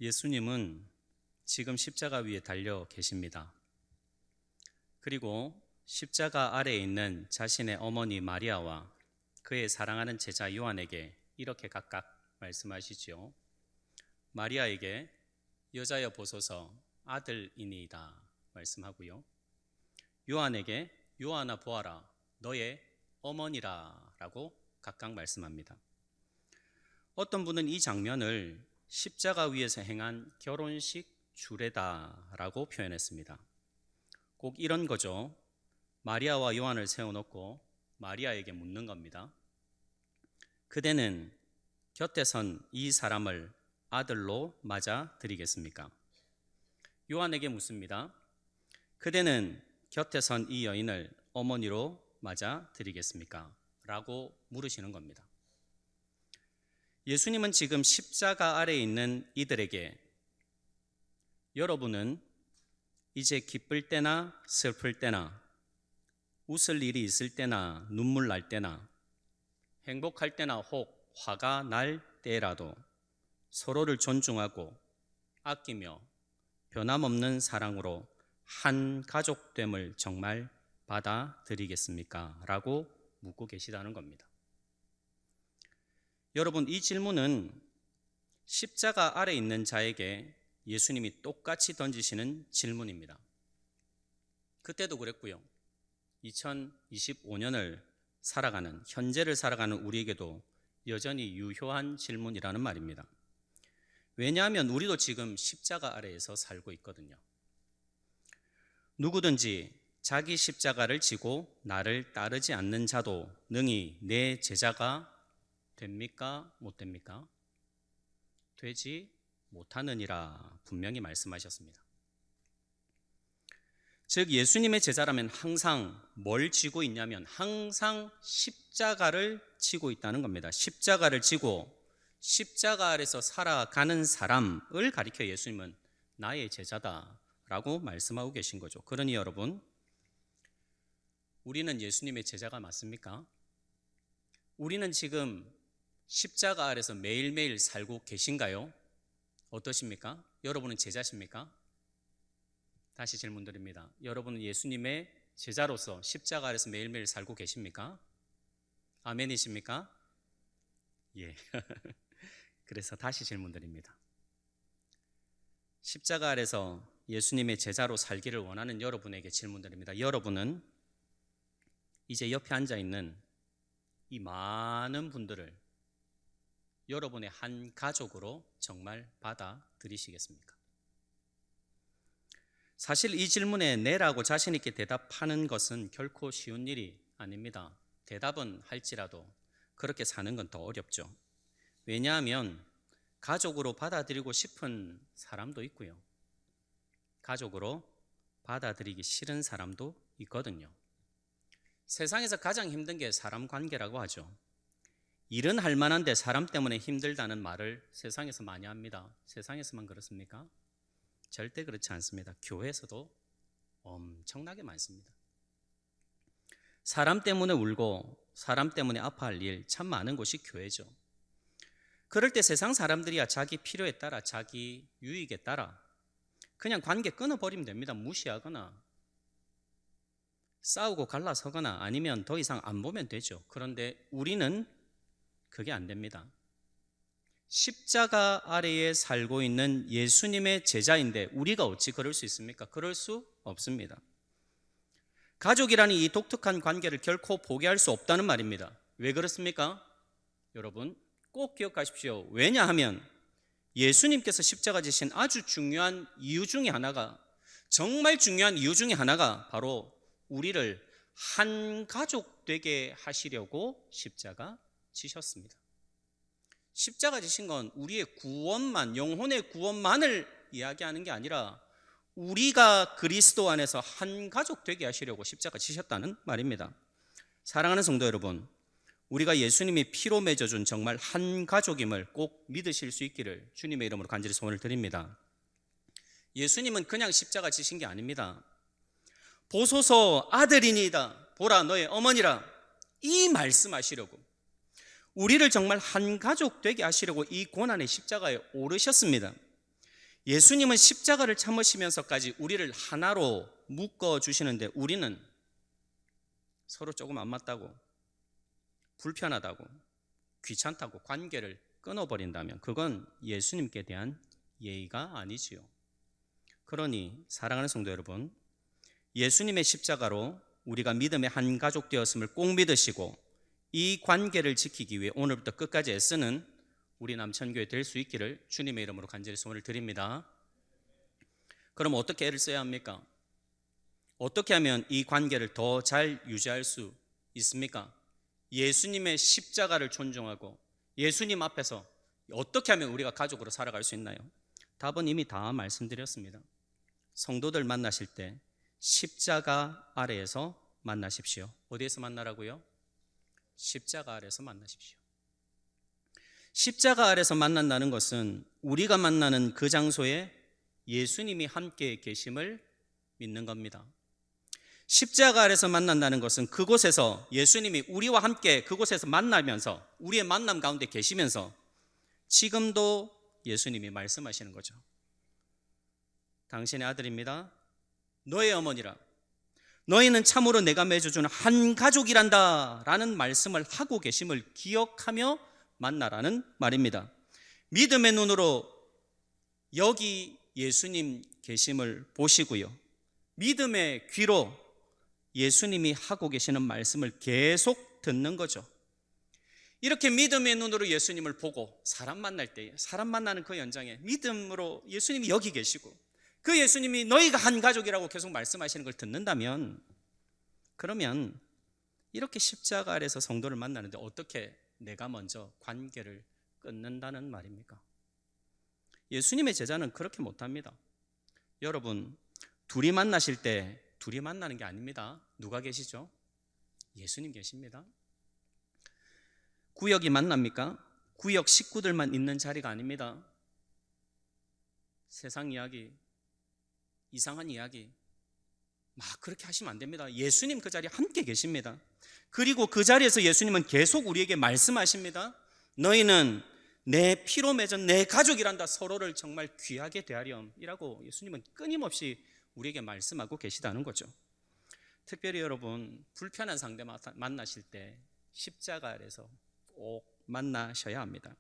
예수님은 지금 십자가 위에 달려 계십니다. 그리고 십자가 아래에 있는 자신의 어머니 마리아와 그의 사랑하는 제자 요한에게 이렇게 각각 말씀하시지요. 마리아에게 여자여 보소서 아들이니이다 말씀하고요. 요한에게 요한아 보아라 너의 어머니라 라고 각각 말씀합니다. 어떤 분은 이 장면을 십자가 위에서 행한 결혼식 주례다라고 표현했습니다. 꼭 이런 거죠. 마리아와 요한을 세워놓고 마리아에게 묻는 겁니다. 그대는 곁에 선 이 사람을 아들로 맞아 드리겠습니까? 요한에게 묻습니다. 그대는 곁에 선 이 여인을 어머니로 맞아 드리겠습니까? 라고 물으시는 겁니다. 예수님은 지금 십자가 아래에 있는 이들에게 여러분은 이제 기쁠 때나 슬플 때나 웃을 일이 있을 때나 눈물 날 때나 행복할 때나 혹 화가 날 때라도 서로를 존중하고 아끼며 변함없는 사랑으로 한 가족됨을 정말 받아들이겠습니까? 라고 묻고 계시다는 겁니다. 여러분, 이 질문은 십자가 아래 있는 자에게 예수님이 똑같이 던지시는 질문입니다. 그때도 그랬고요. 2025년을 살아가는, 현재를 살아가는 우리에게도 여전히 유효한 질문이라는 말입니다. 왜냐하면 우리도 지금 십자가 아래에서 살고 있거든요. 누구든지 자기 십자가를 지고 나를 따르지 않는 자도 능히 내 제자가 됩니까? 못 됩니까? 되지 못하느니라 분명히 말씀하셨습니다. 즉 예수님의 제자라면 항상 뭘 지고 있냐면 항상 십자가를 지고 있다는 겁니다. 십자가를 지고 십자가 아래서 살아가는 사람을 가리켜 예수님은 나의 제자다라고 말씀하고 계신 거죠. 그러니 여러분, 우리는 예수님의 제자가 맞습니까? 우리는 지금 십자가 아래서 매일매일 살고 계신가요? 어떠십니까? 여러분은 제자십니까? 다시 질문 드립니다. 여러분은 예수님의 제자로서 십자가 아래서 매일매일 살고 계십니까? 아멘이십니까? 예. 그래서 다시 질문 드립니다. 십자가 아래서 예수님의 제자로 살기를 원하는 여러분에게 질문 드립니다. 여러분은 이제 옆에 앉아 있는 이 많은 분들을 여러분의 한 가족으로 정말 받아들이시겠습니까? 사실 이 질문에 네라고 자신 있게 대답하는 것은 결코 쉬운 일이 아닙니다. 대답은 할지라도 그렇게 사는 건 더 어렵죠. 왜냐하면 가족으로 받아들이고 싶은 사람도 있고요. 가족으로 받아들이기 싫은 사람도 있거든요. 세상에서 가장 힘든 게 사람 관계라고 하죠. 일은 할 만한데 사람 때문에 힘들다는 말을 세상에서 많이 합니다. 세상에서만 그렇습니까? 절대 그렇지 않습니다. 교회에서도 엄청나게 많습니다. 사람 때문에 울고 사람 때문에 아파할 일 참 많은 곳이 교회죠. 그럴 때 세상 사람들이야 자기 필요에 따라 자기 유익에 따라 그냥 관계 끊어버리면 됩니다. 무시하거나 싸우고 갈라서거나 아니면 더 이상 안 보면 되죠. 그런데 우리는 그게 안 됩니다. 십자가 아래에 살고 있는 예수님의 제자인데 우리가 어찌 그럴 수 있습니까? 그럴 수 없습니다. 가족이라는 이 독특한 관계를 결코 포기할 수 없다는 말입니다. 왜 그렇습니까? 여러분 꼭 기억하십시오. 왜냐하면 예수님께서 십자가 지신 아주 중요한 이유 중에 하나가, 정말 중요한 이유 중에 하나가 바로 우리를 한 가족 되게 하시려고 십자가 지셨습니다. 십자가 지신 건 우리의 구원만, 영혼의 구원만을 이야기하는 게 아니라 우리가 그리스도 안에서 한 가족 되게 하시려고 십자가 지셨다는 말입니다. 사랑하는 성도 여러분, 우리가 예수님이 피로 맺어준 정말 한 가족임을 꼭 믿으실 수 있기를 주님의 이름으로 간절히 소원을 드립니다. 예수님은 그냥 십자가 지신 게 아닙니다. 보소서 아들이니이다, 보라 너의 어머니라, 이 말씀하시려고, 우리를 정말 한 가족 되게 하시려고 이 고난의 십자가에 오르셨습니다. 예수님은 십자가를 참으시면서까지 우리를 하나로 묶어주시는데 우리는 서로 조금 안 맞다고, 불편하다고, 귀찮다고 관계를 끊어버린다면 그건 예수님께 대한 예의가 아니지요. 그러니 사랑하는 성도 여러분, 예수님의 십자가로 우리가 믿음의 한 가족 되었음을 꼭 믿으시고 이 관계를 지키기 위해 오늘부터 끝까지 애쓰는 우리 남천교회 될 수 있기를 주님의 이름으로 간절히 소원을 드립니다. 그럼 어떻게 애를 써야 합니까? 어떻게 하면 이 관계를 더 잘 유지할 수 있습니까? 예수님의 십자가를 존중하고 예수님 앞에서 어떻게 하면 우리가 가족으로 살아갈 수 있나요? 답은 이미 다 말씀드렸습니다. 성도들 만나실 때 십자가 아래에서 만나십시오. 어디에서 만나라고요? 십자가 아래에서 만나십시오. 십자가 아래에서 만난다는 것은 우리가 만나는 그 장소에 예수님이 함께 계심을 믿는 겁니다. 십자가 아래에서 만난다는 것은 그곳에서 예수님이 우리와 함께 그곳에서 만나면서 우리의 만남 가운데 계시면서 지금도 예수님이 말씀하시는 거죠. 당신의 아들입니다. 너의 어머니라. 너희는 참으로 내가 맺어주는 한 가족이란다 라는 말씀을 하고 계심을 기억하며 만나라는 말입니다. 믿음의 눈으로 여기 예수님 계심을 보시고요, 믿음의 귀로 예수님이 하고 계시는 말씀을 계속 듣는 거죠. 이렇게 믿음의 눈으로 예수님을 보고 사람 만날 때, 사람 만나는 그 연장에 믿음으로 예수님이 여기 계시고 그 예수님이 너희가 한 가족이라고 계속 말씀하시는 걸 듣는다면, 그러면 이렇게 십자가 아래에서 성도를 만나는데 어떻게 내가 먼저 관계를 끊는다는 말입니까? 예수님의 제자는 그렇게 못합니다. 여러분, 둘이 만나실 때 둘이 만나는 게 아닙니다. 누가 계시죠? 예수님 계십니다. 구역이 만납니까? 구역 식구들만 있는 자리가 아닙니다. 세상 이야기, 이상한 이야기 막 그렇게 하시면 안 됩니다. 예수님 그 자리에 함께 계십니다. 그리고 그 자리에서 예수님은 계속 우리에게 말씀하십니다. 너희는 내 피로 맺은 내 가족이란다. 서로를 정말 귀하게 대하렴이라고 예수님은 끊임없이 우리에게 말씀하고 계시다는 거죠. 특별히 여러분, 불편한 상대 만나실 때 십자가 아래서 꼭 만나셔야 합니다.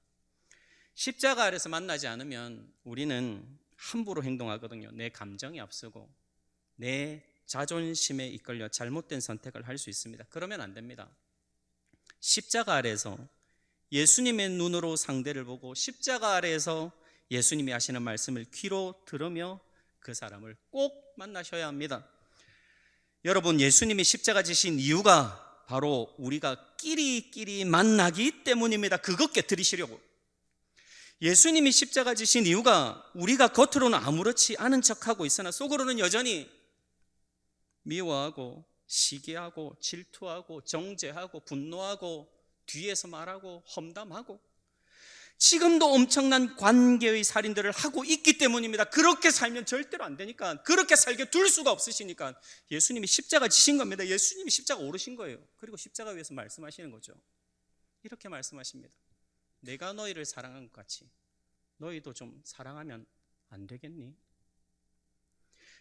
십자가 아래서 만나지 않으면 우리는 함부로 행동하거든요. 내 감정이 앞서고 내 자존심에 이끌려 잘못된 선택을 할 수 있습니다. 그러면 안 됩니다. 십자가 아래에서 예수님의 눈으로 상대를 보고 십자가 아래에서 예수님이 하시는 말씀을 귀로 들으며 그 사람을 꼭 만나셔야 합니다. 여러분, 예수님이 십자가 지신 이유가 바로 우리가 끼리끼리 만나기 때문입니다. 그것 깨뜨리시려고. 예수님이 십자가 지신 이유가 우리가 겉으로는 아무렇지 않은 척하고 있으나 속으로는 여전히 미워하고 시기하고 질투하고 정죄하고 분노하고 뒤에서 말하고 험담하고 지금도 엄청난 관계의 살인들을 하고 있기 때문입니다. 그렇게 살면 절대로 안 되니까, 그렇게 살게 둘 수가 없으시니까 예수님이 십자가 지신 겁니다. 예수님이 십자가 오르신 거예요. 그리고 십자가 위에서 말씀하시는 거죠. 이렇게 말씀하십니다. 내가 너희를 사랑한 것 같이 너희도 좀 사랑하면 안 되겠니?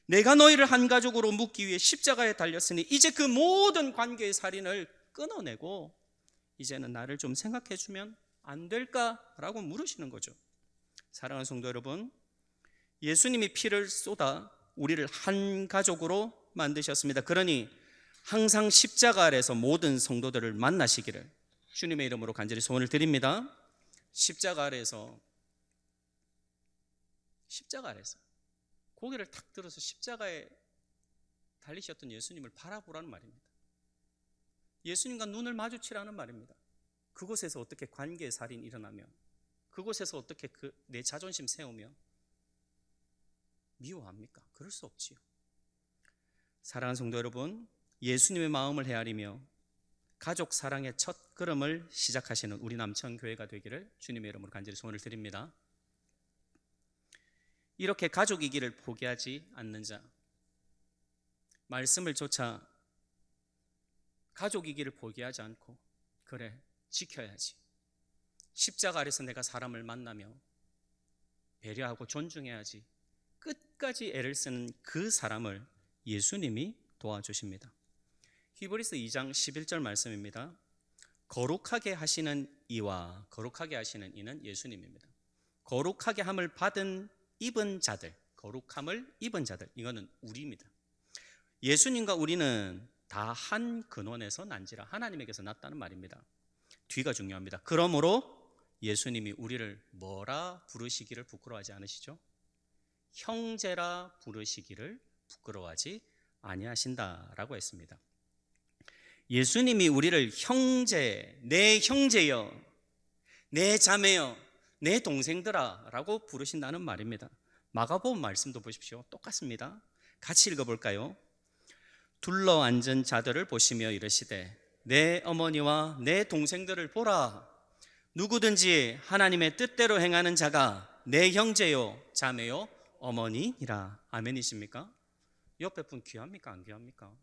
내가 너희를 한 가족으로 묶기 위해 십자가에 달렸으니 이제 그 모든 관계의 살인을 끊어내고 이제는 나를 좀 생각해 주면 안 될까라고 물으시는 거죠. 사랑하는 성도 여러분, 예수님이 피를 쏟아 우리를 한 가족으로 만드셨습니다. 그러니 항상 십자가 아래에서 모든 성도들을 만나시기를 주님의 이름으로 간절히 소원을 드립니다. 십자가 아래에서 고개를 탁 들어서 십자가에 달리셨던 예수님을 바라보라는 말입니다. 예수님과 눈을 마주치라는 말입니다. 그곳에서 어떻게 관계의 살인이 일어나며, 그곳에서 어떻게 내 자존심 세우며 미워합니까? 그럴 수 없지요. 사랑하는 성도 여러분, 예수님의 마음을 헤아리며 가족 사랑의 첫 걸음을 시작하시는 우리 남천교회가 되기를 주님의 이름으로 간절히 소원을 드립니다. 이렇게 가족이기를 포기하지 않는 자, 말씀을 조차 가족이기를 포기하지 않고 그래 지켜야지, 십자가 아래서 내가 사람을 만나며 배려하고 존중해야지 끝까지 애를 쓰는 그 사람을 예수님이 도와주십니다. 히브리서 2장 11절 말씀입니다. 거룩하게 하시는 이와 거룩하게 하시는 이는 예수님입니다. 거룩하게 함을 받은 입은 자들, 거룩함을 입은 자들, 이거는 우리입니다. 예수님과 우리는 다 한 근원에서 난지라 하나님에게서 났다는 말입니다. 뒤가 중요합니다. 그러므로 예수님이 우리를 뭐라 부르시기를 부끄러워하지 않으시죠? 형제라 부르시기를 부끄러워하지 아니하신다라고 했습니다. 예수님이 우리를 형제, 내 형제여, 내 자매여, 내 동생들아 라고 부르신다는 말입니다. 마가복음 말씀도 보십시오. 똑같습니다. 같이 읽어볼까요? 둘러앉은 자들을 보시며 이르시되 내 어머니와 내 동생들을 보라. 누구든지 하나님의 뜻대로 행하는 자가 내 형제요 자매요 어머니니라. 아멘이십니까? 옆에 분 귀합니까 안 귀합니까?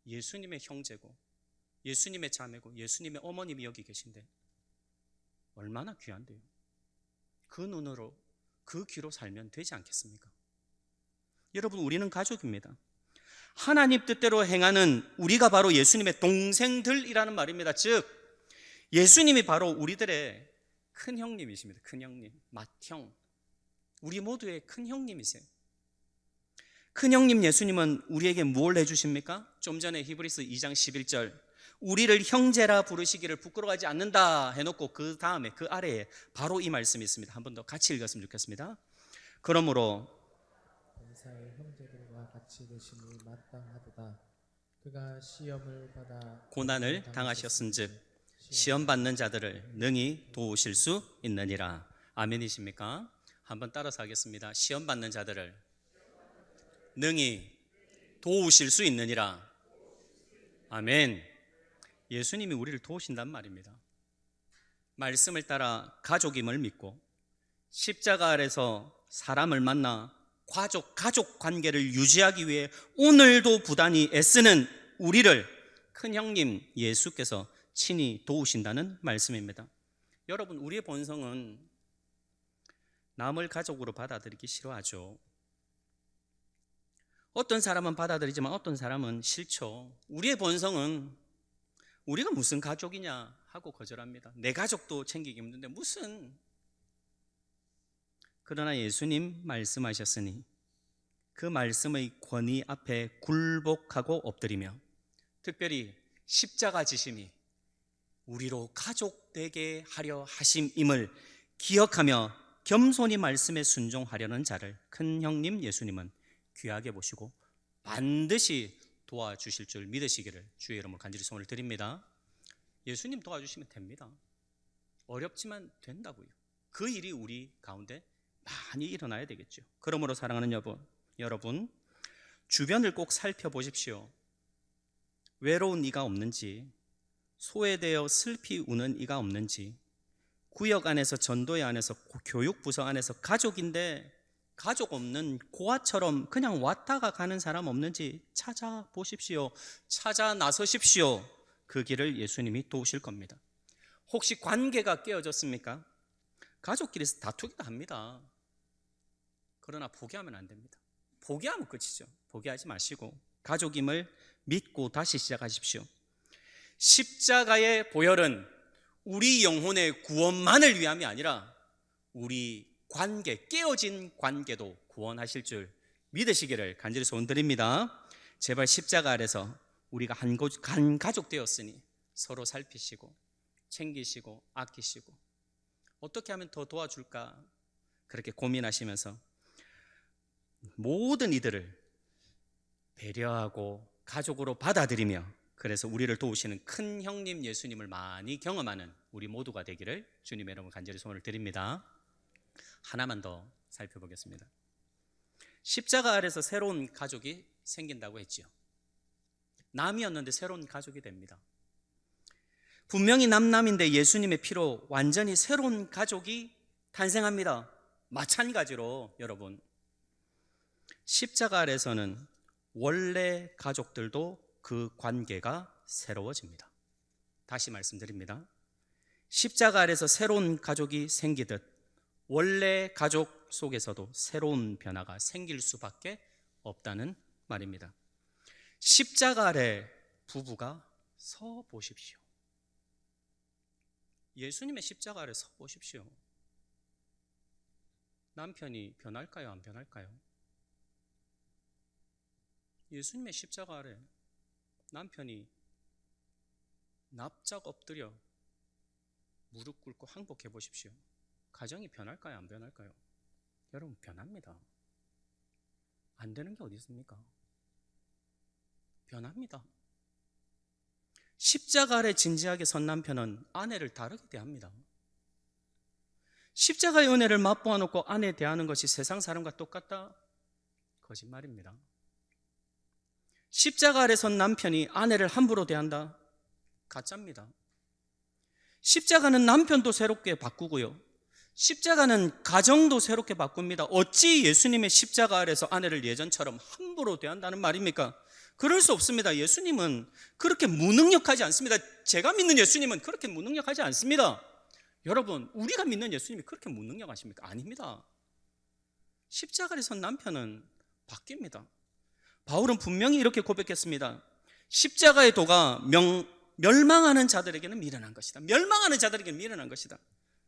예수님의 형제고 예수님의 자매고 예수님의 어머님이 여기 계신데 얼마나 귀한데요. 그 눈으로 그 귀로 살면 되지 않겠습니까? 여러분, 우리는 가족입니다. 하나님 뜻대로 행하는 우리가 바로 예수님의 동생들이라는 말입니다. 즉 예수님이 바로 우리들의 큰 형님이십니다. 큰 형님, 맏형, 우리 모두의 큰 형님이세요. 큰 형님 예수님은 우리에게 뭘 해주십니까? 좀 전에 히브리서 2장 11절 우리를 형제라 부르시기를 부끄러워하지 않는다 해놓고 그 다음에 그 아래에 바로 이 말씀이 있습니다. 한 번 더 같이 읽었으면 좋겠습니다. 그러므로 본사의 형제들과 같이 되심이 마땅하도다. 그가 시험을 받아 고난을 당하셨은즉 시험 받는 자들을 능히 도우실 수 있느니라. 아멘이십니까? 한번 따라서 하겠습니다. 시험 받는 자들을 능히 도우실 수 있느니라. 아멘. 예수님이 우리를 도우신단 말입니다. 말씀을 따라 가족임을 믿고 십자가 아래서 사람을 만나 가족 관계를 유지하기 위해 오늘도 부단히 애쓰는 우리를 큰 형님 예수께서 친히 도우신다는 말씀입니다. 여러분, 우리의 본성은 남을 가족으로 받아들이기 싫어하죠. 어떤 사람은 받아들이지만 어떤 사람은 싫죠. 우리의 본성은 우리가 무슨 가족이냐 하고 거절합니다. 내 가족도 챙기기 힘든데 무슨. 그러나 예수님 말씀하셨으니 그 말씀의 권위 앞에 굴복하고 엎드리며 특별히 십자가 지심이 우리로 가족 되게 하려 하심임을 기억하며 겸손히 말씀에 순종하려는 자를 큰 형님 예수님은 귀하게 보시고 반드시 도와주실 줄 믿으시기를 주의 이름으로 간절히 소원을 드립니다. 예수님 도와주시면 됩니다. 어렵지만 된다고요. 그 일이 우리 가운데 많이 일어나야 되겠죠. 그러므로 사랑하는 여러분, 주변을 꼭 살펴보십시오. 외로운 이가 없는지, 소외되어 슬피 우는 이가 없는지, 구역 안에서, 전도회 안에서, 교육부서 안에서 가족인데 가족 없는 고아처럼 그냥 왔다가 가는 사람 없는지 찾아보십시오. 찾아 나서십시오. 그 길을 예수님이 도우실 겁니다. 혹시 관계가 깨어졌습니까? 가족끼리 다투기도 합니다. 그러나 포기하면 안 됩니다. 포기하면 끝이죠. 포기하지 마시고 가족임을 믿고 다시 시작하십시오. 십자가의 보혈은 우리 영혼의 구원만을 위함이 아니라 우리 관계, 깨어진 관계도 구원하실 줄 믿으시기를 간절히 소원드립니다. 제발 십자가 아래서 우리가 한 가족 되었으니 서로 살피시고 챙기시고 아끼시고 어떻게 하면 더 도와줄까 그렇게 고민하시면서 모든 이들을 배려하고 가족으로 받아들이며 그래서 우리를 도우시는 큰 형님 예수님을 많이 경험하는 우리 모두가 되기를 주님의 이름으로 간절히 소원을 드립니다. 하나만 더 살펴보겠습니다. 십자가 아래서 새로운 가족이 생긴다고 했죠. 남이었는데 새로운 가족이 됩니다. 분명히 남인데 예수님의 피로 완전히 새로운 가족이 탄생합니다. 마찬가지로 여러분, 십자가 아래서는 원래 가족들도 그 관계가 새로워집니다. 다시 말씀드립니다. 십자가 아래서 새로운 가족이 생기듯 원래 가족 속에서도 새로운 변화가 생길 수밖에 없다는 말입니다. 십자가 아래 부부가 서 보십시오. 예수님의 십자가 아래 서 보십시오. 남편이 변할까요? 안 변할까요? 예수님의 십자가 아래 남편이 납작 엎드려 무릎 꿇고 항복해 보십시오. 가정이 변할까요? 안 변할까요? 여러분, 변합니다. 안 되는 게 어디 있습니까? 변합니다. 십자가 아래 진지하게 선 남편은 아내를 다르게 대합니다. 십자가의 은혜를 맛보아 놓고 아내 대하는 것이 세상 사람과 똑같다? 거짓말입니다. 십자가 아래 선 남편이 아내를 함부로 대한다? 가짜입니다. 십자가는 남편도 새롭게 바꾸고요, 십자가는 가정도 새롭게 바꿉니다. 어찌 예수님의 십자가 아래서 아내를 예전처럼 함부로 대한다는 말입니까? 그럴 수 없습니다. 예수님은 그렇게 무능력하지 않습니다. 제가 믿는 예수님은 그렇게 무능력하지 않습니다. 여러분, 우리가 믿는 예수님이 그렇게 무능력하십니까? 아닙니다. 십자가 아래 선 남편은 바뀝니다. 바울은 분명히 이렇게 고백했습니다. 십자가의 도가 멸망하는 자들에게는 미련한 것이다. 멸망하는 자들에게는 미련한 것이다.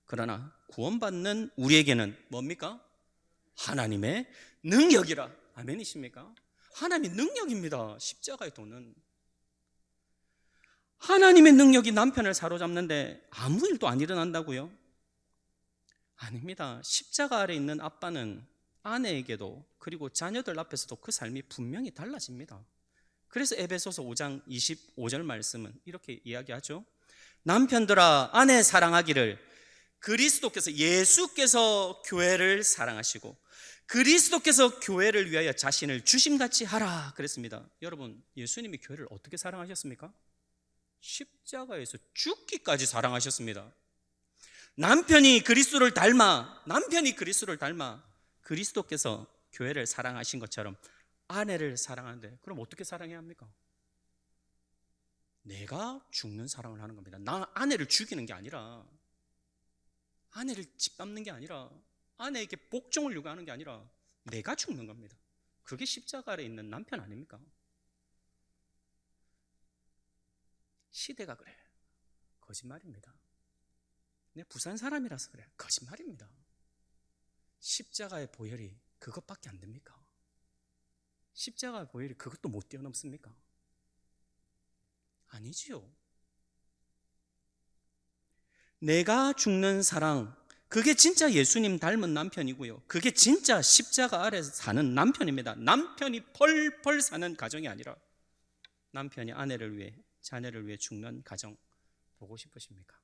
그러나 구원받는 우리에게는 뭡니까? 하나님의 능력이라. 아멘이십니까? 하나님의 능력입니다. 십자가의 도는 하나님의 능력이 남편을 사로잡는데 아무 일도 안 일어난다고요? 아닙니다. 십자가 아래 있는 아빠는 아내에게도 그리고 자녀들 앞에서도 그 삶이 분명히 달라집니다. 그래서 에베소서 5장 25절 말씀은 이렇게 이야기하죠. 남편들아, 아내 사랑하기를 그리스도께서, 예수께서 교회를 사랑하시고 그리스도께서 교회를 위하여 자신을 주심같이 하라 그랬습니다. 여러분, 예수님이 교회를 어떻게 사랑하셨습니까? 십자가에서 죽기까지 사랑하셨습니다. 남편이 그리스도를 닮아 그리스도께서 교회를 사랑하신 것처럼 아내를 사랑하는데, 그럼 어떻게 사랑해야 합니까? 내가 죽는 사랑을 하는 겁니다. 나 아내를 죽이는 게 아니라, 아내를 짓밟는 게 아니라, 아내에게 복종을 요구하는 게 아니라 내가 죽는 겁니다. 그게 십자가 아래 있는 남편 아닙니까? 시대가 그래. 거짓말입니다. 내 부산 사람이라서 그래. 거짓말입니다. 십자가의 보혈이 그것밖에 안 됩니까? 십자가의 보혈이 그것도 못 뛰어넘습니까? 아니지요. 내가 죽는 사랑, 그게 진짜 예수님 닮은 남편이고요, 그게 진짜 십자가 아래서 사는 남편입니다. 남편이 펄펄 사는 가정이 아니라 남편이 아내를 위해, 자녀를 위해 죽는 가정 보고 싶으십니까?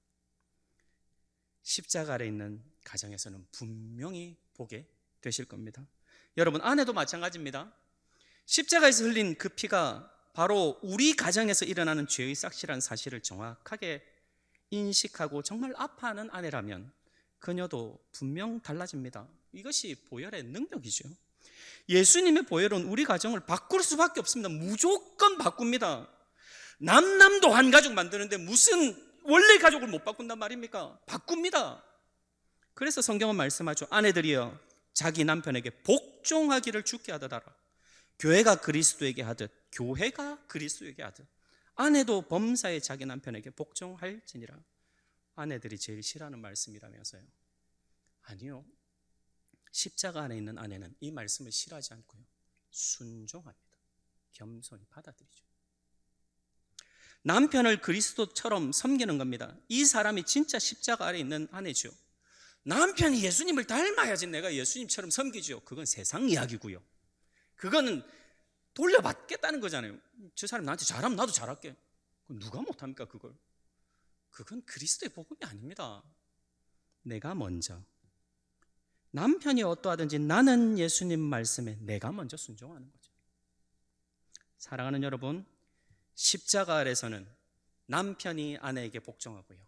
십자가 아래 있는 가정에서는 분명히 보게 되실 겁니다. 여러분, 아내도 마찬가지입니다. 십자가에서 흘린 그 피가 바로 우리 가정에서 일어나는 죄의 싹실한 사실을 정확하게 인식하고 정말 아파하는 아내라면 그녀도 분명 달라집니다. 이것이 보혈의 능력이죠. 예수님의 보혈은 우리 가정을 바꿀 수밖에 없습니다. 무조건 바꿉니다. 남남도 한 가족 만드는데 무슨 원래 가족을 못 바꾼단 말입니까? 바꿉니다. 그래서 성경은 말씀하죠. 아내들이여 자기 남편에게 복종하기를 주께 하듯 하라. 교회가 그리스도에게 하듯 교회가 그리스도에게 하듯 아내도 범사에 자기 남편에게 복종할지니라. 아내들이 제일 싫어하는 말씀이라면서요. 아니요, 십자가 안에 있는 아내는 이 말씀을 싫어하지 않고요, 순종합니다. 겸손히 받아들이죠. 남편을 그리스도처럼 섬기는 겁니다. 이 사람이 진짜 십자가 아래 있는 아내죠. 남편이 예수님을 닮아야지 내가 예수님처럼 섬기죠. 그건 세상 이야기고요, 그거는 돌려받겠다는 거잖아요. 저 사람 나한테 잘하면 나도 잘할게. 누가 못합니까 그걸? 그건 그리스도의 복음이 아닙니다. 내가 먼저, 남편이 어떠하든지 나는 예수님 말씀에 내가 먼저 순종하는 거죠. 사랑하는 여러분, 십자가 아래서는 남편이 아내에게 복종하고요,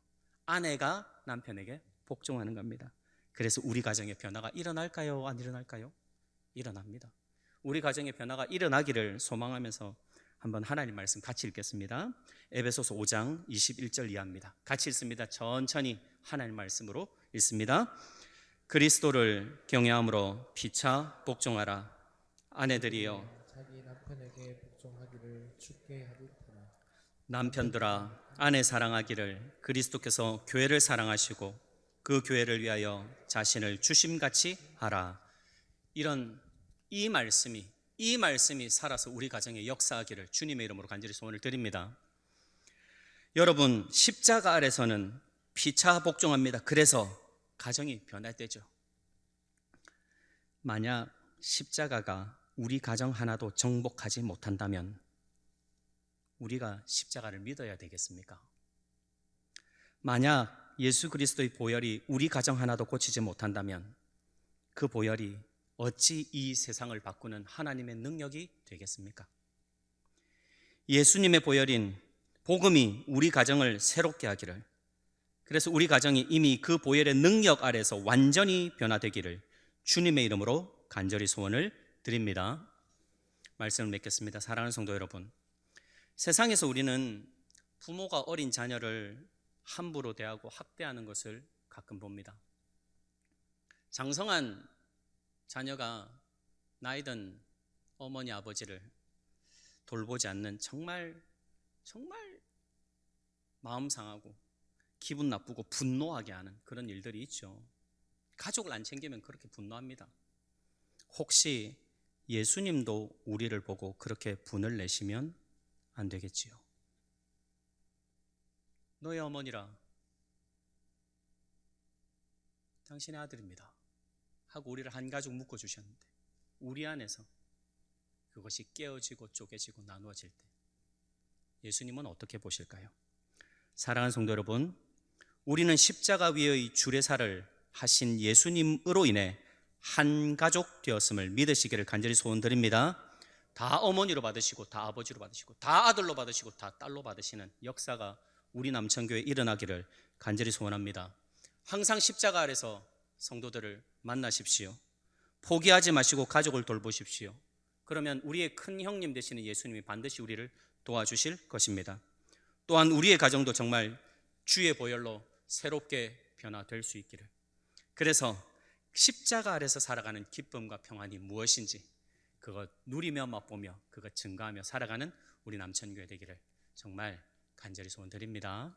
아내가 남편에게 복종하는 겁니다. 그래서 우리 가정의 변화가 일어날까요? 안 일어날까요? 일어납니다. 우리 가정의 변화가 일어나기를 소망하면서 한번 하나님 말씀 같이 읽겠습니다. 에베소서 5장 21절 이하입니다. 같이 읽습니다. 천천히 하나님 말씀으로 읽습니다. 그리스도를 경외함으로 피차 복종하라. 아내들이여 자기 남편에게 복종하기를 주께 하릴 테나 남편들아 아내 사랑하기를 그리스도께서 교회를 사랑하시고 그 교회를 위하여 자신을 주심같이 하라. 이 말씀이 살아서 우리 가정에 역사하기를 주님의 이름으로 간절히 소원을 드립니다. 여러분, 십자가 아래서는 피차 복종합니다. 그래서 가정이 변화되죠. 만약 십자가가 우리 가정 하나도 정복하지 못한다면 우리가 십자가를 믿어야 되겠습니까? 만약 예수 그리스도의 보혈이 우리 가정 하나도 고치지 못한다면 그 보혈이 어찌 이 세상을 바꾸는 하나님의 능력이 되겠습니까? 예수님의 보혈인 복음이 우리 가정을 새롭게 하기를, 그래서 우리 가정이 이미 그 보혈의 능력 아래서 완전히 변화되기를 주님의 이름으로 간절히 소원을 드립니다. 말씀을 맺겠습니다. 사랑하는 성도 여러분, 세상에서 우리는 부모가 어린 자녀를 함부로 대하고 학대하는 것을 가끔 봅니다. 장성한 자녀가 나이든 어머니 아버지를 돌보지 않는 정말 마음 상하고 기분 나쁘고 분노하게 하는 그런 일들이 있죠. 가족을 안 챙기면 그렇게 분노합니다. 혹시 예수님도 우리를 보고 그렇게 분을 내시면 안 되겠지요. 너의 어머니라 당신의 아들입니다 하고 우리를 한 가족 묶어주셨는데 우리 안에서 그것이 깨어지고 쪼개지고 나누어질 때 예수님은 어떻게 보실까요? 사랑하는 성도 여러분, 우리는 십자가 위의 주례사를 하신 예수님으로 인해 한 가족 되었음을 믿으시기를 간절히 소원드립니다. 다 어머니로 받으시고 다 아버지로 받으시고 다 아들로 받으시고 다 딸로 받으시는 역사가 우리 남천교회에 일어나기를 간절히 소원합니다. 항상 십자가 아래서 성도들을 만나십시오. 포기하지 마시고 가족을 돌보십시오. 그러면 우리의 큰 형님 되시는 예수님이 반드시 우리를 도와주실 것입니다. 또한 우리의 가정도 정말 주의 보혈로 새롭게 변화될 수 있기를, 그래서 십자가 아래서 살아가는 기쁨과 평안이 무엇인지 그것 누리며 맛보며 그것 증거하며 살아가는 우리 남천교회 되기를 정말 간절히 소원드립니다.